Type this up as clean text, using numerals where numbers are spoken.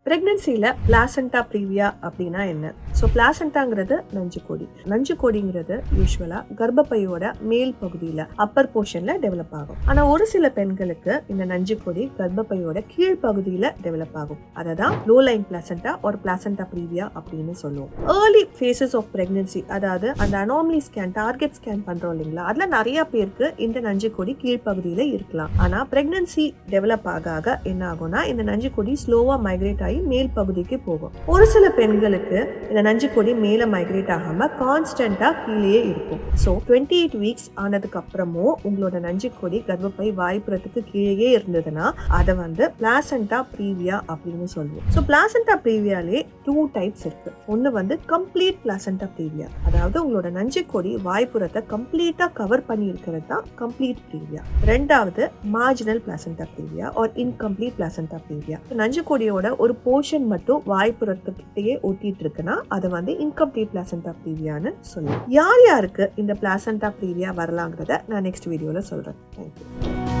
பிரெக்னன்சியில் placenta previa அப்படின்னா என்ன? So பிளாசண்டாங்கிறது நஞ்சுக்கொடி. நஞ்சுக்கொடிங்கிறது யூஸ்வலாக கர்ப்பப்பையோட மேல் பகுதியில் அப்பர் போர்ஷனில் டெவலப் ஆகும். ஆனால் ஒரு சில பெண்களுக்கு இந்த நஞ்சுக்கொடி கர்ப்பப்பையோட கீழ் பகுதியில் டெவலப் ஆகும். அதை தான் லோ லைன் பிளாசண்டா ஒரு பிளாசண்டா ப்ரீவியா அப்படின்னு சொல்லுவோம். ஏர்லி ஃபேசஸ் ஆஃப் பிரெக்னன்சி, அதாவது அந்த அனாமலி ஸ்கேன், டார்கெட் ஸ்கேன் பண்ணுறோம் இல்லைங்களா, அதில் நிறைய பேருக்கு இந்த நஞ்சுக்கொடி கீழ்ப்பகுதியில் இருக்கலாம். ஆனால் பிரெக்னன்சி டெவலப் ஆக என்ன ஆகும்னா இந்த நஞ்சுக்கொடி ஸ்லோவாக மைக்ரேட் ஆகி மேல் பகுதிக்கு போகும். ஒரு சில பெண்களுக்கு இந்த நஞ்சுக்கொடி மேல மைக்ரேட் ஆகாம கான்ஸ்டன்டா கீழே இருக்கும். ஸோ 28 வீக்ஸ் ஆனதுக்கு அப்புறமும் உங்களோட நஞ்சுக்கொடி கர்ப்பப்பை வாய்ப்புறத்துக்கு கீழே இருந்ததுன்னா அதை பிளாசண்டா ப்ரீவியா அப்படின்னு சொல்லுவோம். ஸோ பிளாசண்டா ப்ரீவியாலே 2 டைப்ஸ் இருக்கு. ஒன்று கம்ப்ளீட் பிளாசண்டா ப்ரீவியா, அதாவது உங்களோட நஞ்சுக்கொடி வாய்ப்புறத்தை கம்ப்ளீட்டா கவர் பண்ணி இருக்கிறது தான் கம்ப்ளீட் ப்ரீவியா. ரெண்டாவது marginal placenta previa or incomplete placenta previa. நஞ்சுக்கொடியோட ஒரு போர்ஷன் மட்டும் வாய்ப்புறத்துக்கிட்டே ஒட்டிட்டு இருக்குன்னா அதை இன்கம்ப்ளீட் பிளாசண்டா ப்ரீவியான்னு சொல்லுவோம். யாருக்கு இந்த பிளாசண்டா ப்ரீவியா வரலாங்கிறத நான் நெக்ஸ்ட் வீடியோல சொல்றேன். தேங்க்யூ.